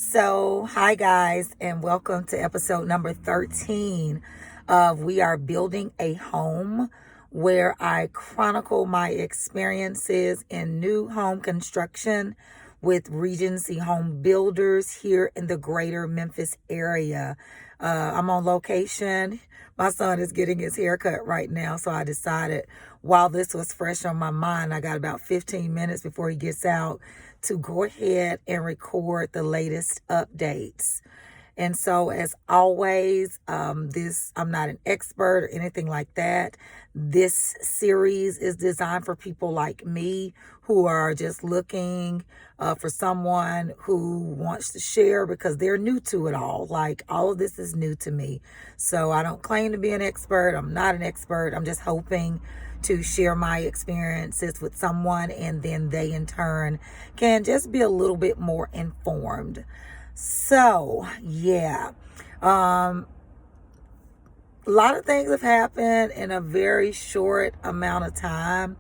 So, hi guys, and welcome to episode number 13 of We Are Building a Home, where I chronicle my experiences in new home construction with Regency Home Builders here in the greater Memphis area. I'm on location. My son is getting his haircut right now, so I decided while this was fresh on my mind, I got about 15 minutes before he gets out to go ahead and record the latest updates. And so, as always, I'm not an expert or anything like that. This series is designed for people like me who are just looking for someone who wants to share because they're new to it all. Like, all of this is new to me. So I don't claim to be an expert. I'm not an expert. I'm just hoping to share my experiences with someone, and then they in turn can just be a little bit more informed. So, yeah, a lot of things have happened in a very short amount of time.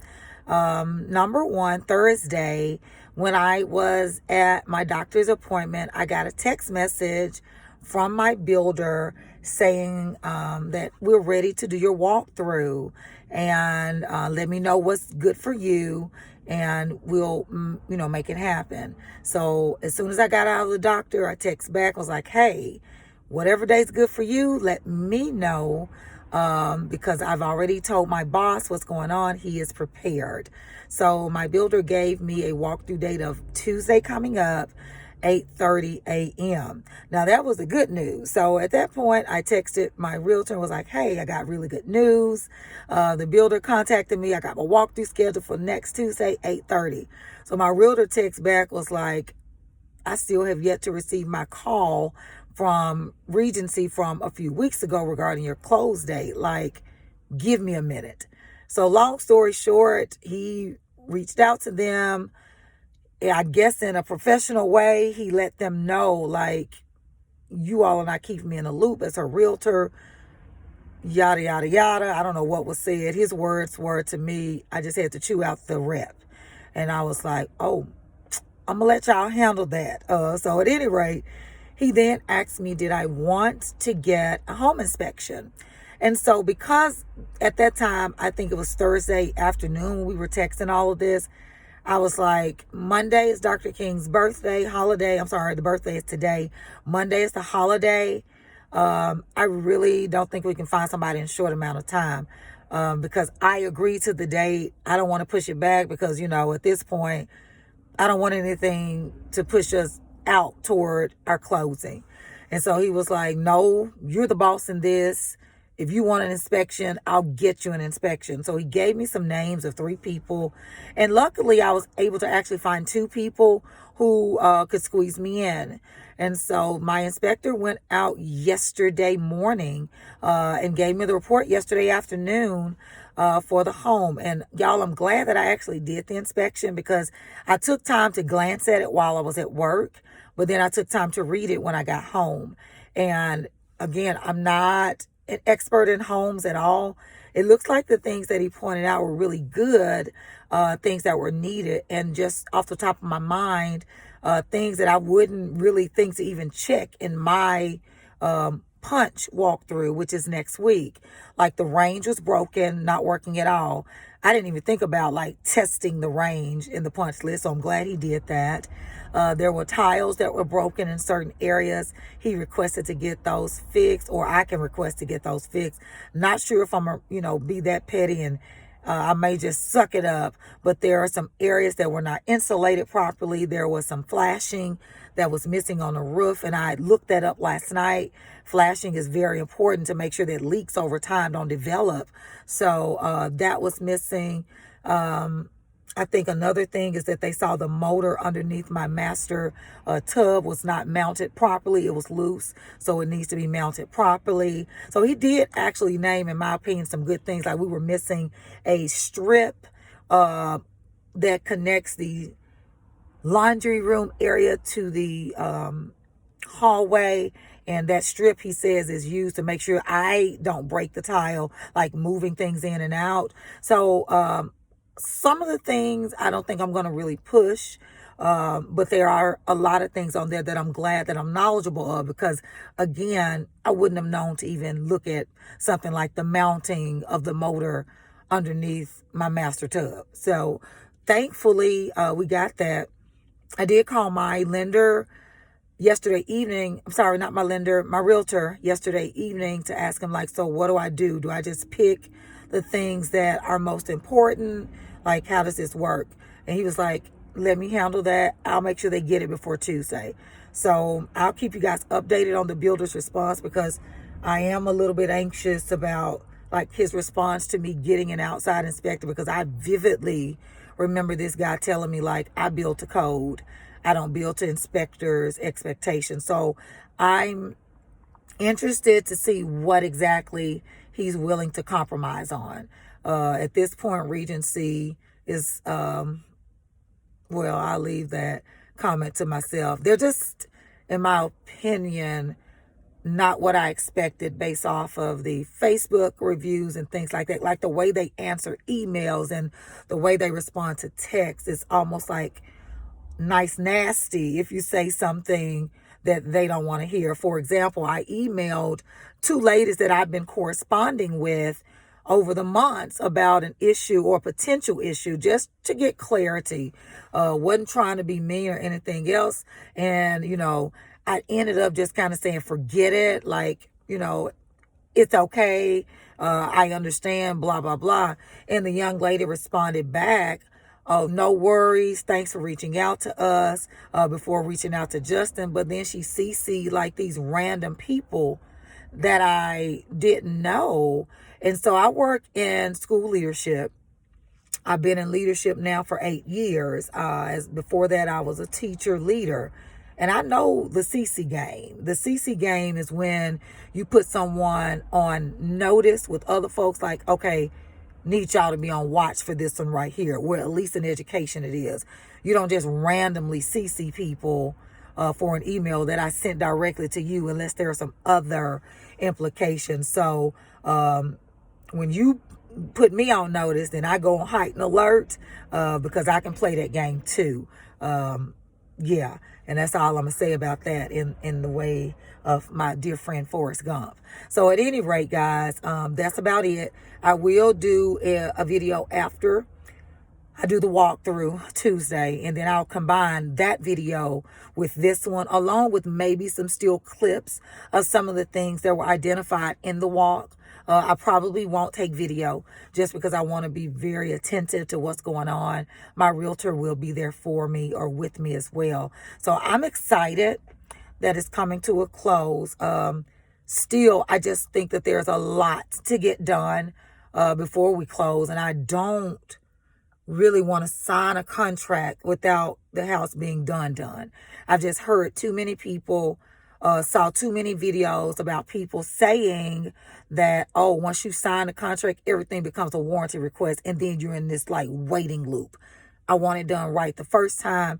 Number one, Thursday, when I was at my doctor's appointment, I got a text message from my builder saying that we're ready to do your walkthrough, and let me know what's good for you, and we'll make it happen. So as soon as I got out of the doctor, I text back, I was like, hey, whatever day's good for you, let me know, because I've already told my boss what's going on. He is prepared. So my builder gave me a walkthrough date of Tuesday coming up, 8:30 a.m. Now that was the good news. So at that point, I texted my realtor and was like, hey, I got really good news. The builder contacted me. I got my walkthrough scheduled for next Tuesday, 8:30. So my realtor text back was like, I still have yet to receive my call from Regency from a few weeks ago regarding your close date. Like, give me a minute. So long story short, he reached out to them. I guess in a professional way, he let them know, like, you all are not keeping me in the loop as a realtor, yada, yada, yada. I don't know what was said. His words were to me, I just had to chew out the rep. And I was like, oh, I'm going to let y'all handle that. So at any rate, he then asked me, did I want to get a home inspection? And so because at that time, I think it was Thursday afternoon when we were texting all of this, I was like, Monday is Dr. King's birthday, holiday. I'm sorry, the birthday is today. Monday is the holiday. I really don't think we can find somebody in a short amount of time, because I agreed to the date. I don't want to push it back because, at this point, I don't want anything to push us out toward our closing. And so he was like, no, you're the boss in this. If you want an inspection, I'll get you an inspection. So he gave me some names of 3 people. And luckily, I was able to actually find 2 people who could squeeze me in. And so my inspector went out yesterday morning and gave me the report yesterday afternoon for the home. And y'all, I'm glad that I actually did the inspection because I took time to glance at it while I was at work, but then I took time to read it when I got home. And again, I'm not an expert in homes at all. It looks like the things that he pointed out were really good, things that were needed. And just off the top of my mind, things that I wouldn't really think to even check in my punch walkthrough, which is next week. Like the range was broken, not working at all. I didn't even think about like testing the range in the punch list, so I'm glad he did that. There were tiles that were broken in certain areas. He requested to get those fixed, or I can request to get those fixed. Not sure if I'm gonna, be that petty and I may just suck it up, but there are some areas that were not insulated properly. There was some flashing that was missing on the roof, and I looked that up last night. Flashing is very important to make sure that leaks over time don't develop. So that was missing. I think another thing is that they saw the motor underneath my master tub was not mounted properly. It was loose, so it needs to be mounted properly. So he did actually name, in my opinion, some good things. Like we were missing a strip that connects the laundry room area to the hallway. And that strip, he says, is used to make sure I don't break the tile, like moving things in and out. So some of the things I don't think I'm going to really push But there are a lot of things on there that I'm glad that I'm knowledgeable of, because again, I wouldn't have known to even look at something like the mounting of the motor underneath my master tub. So thankfully, we got that. I did call my lender yesterday evening. I'm sorry, not my lender, my realtor yesterday evening, to ask him, like, so what do I do? Do I just pick the things that are most important? Like, how does this work? And he was like, let me handle that. I'll make sure they get it before Tuesday. So I'll keep you guys updated on the builder's response, because I am a little bit anxious about like his response to me getting an outside inspector, because I vividly remember this guy telling me, like, I build to code. I don't build to inspectors' expectations. So I'm interested to see what exactly he's willing to compromise on. At this point, Regency is, well, I'll leave that comment to myself. They're just, in my opinion, not what I expected based off of the Facebook reviews and things like that. Like the way they answer emails and the way they respond to text is almost like nice nasty if you say something that they don't want to hear. For example, I emailed two ladies that I've been corresponding with over the months about an issue or potential issue, just to get clarity. Wasn't trying to be mean or anything else. And, I ended up just kind of saying, forget it. Like, it's okay. I understand, blah, blah, blah. And the young lady responded back, oh, no worries. Thanks for reaching out to us, before reaching out to Justin. But then she CC'd like these random people that I didn't know. And so I work in school leadership. I've been in leadership now for 8 years. As before that, I was a teacher leader. And I know the CC game. The CC game is when you put someone on notice with other folks, like, okay, need y'all to be on watch for this one right here, where at least in education it is. You don't just randomly CC people for an email that I sent directly to you unless there are some other implications. So when you put me on notice, then I go on heightened alert, because I can play that game too. Yeah, and that's all I'm gonna say about that in the way of my dear friend Forrest Gump. So at any rate, guys, that's about it. I will do a video after I do the walkthrough Tuesday, and then I'll combine that video with this one, along with maybe some still clips of some of the things that were identified in the walk. I probably won't take video just because I want to be very attentive to what's going on. My realtor will be there for me or with me as well. So I'm excited that it's coming to a close. Still, I just think that there's a lot to get done before we close. And I don't really want to sign a contract without the house being done. I've just heard too many people, saw too many videos about people saying that, oh, once you sign the contract, everything becomes a warranty request. And then you're in this like waiting loop. I want it done right the first time.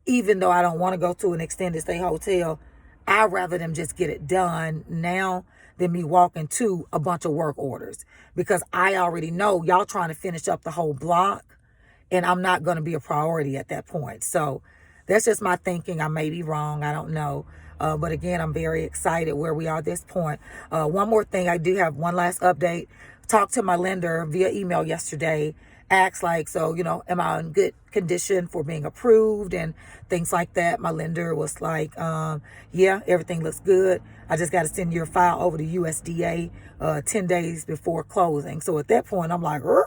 Even though I don't want to go to an extended stay hotel, I'd rather them just get it done now than me walking to a bunch of work orders, because I already know y'all trying to finish up the whole block and I'm not going to be a priority at that point. So that's just my thinking. I may be wrong. I don't know. But again, I'm very excited where we are at this point. One more thing. I do have one last update. Talked to my lender via email yesterday. Asked like, so, am I in good condition for being approved and things like that? My lender was like, yeah, everything looks good. I just got to send your file over to USDA 10 days before closing. So at that point, I'm like, we're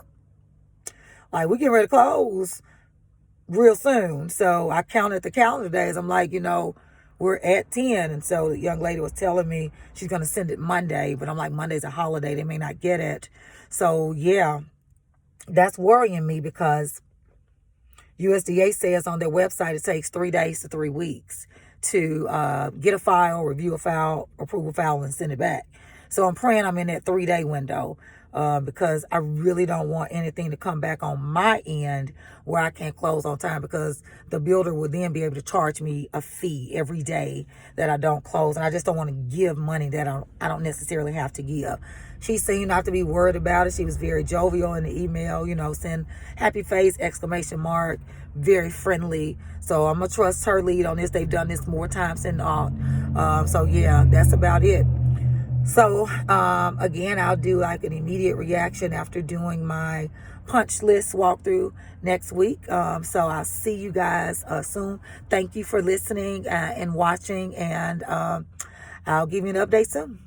getting ready to close real soon. So I counted the calendar days. I'm like, we're at 10. And so the young lady was telling me she's going to send it Monday. But I'm like, Monday's a holiday. They may not get it. So, yeah, that's worrying me, because USDA says on their website it takes 3 days to 3 weeks to get a file, review a file, approve a file, and send it back. So I'm praying I'm in that 3-day window. because I really don't want anything to come back on my end where I can't close on time, because the builder will then be able to charge me a fee every day that I don't close. And I just don't want to give money that I don't necessarily have to give. She seemed not to be worried about it. She was very jovial in the email, send happy face, exclamation mark, very friendly. So I'm going to trust her lead on this. They've done this more times than not. So yeah, that's about it. So again, I'll do like an immediate reaction after doing my punch list walkthrough next week. So I'll see you guys soon. Thank you for listening and watching, and I'll give you an update soon.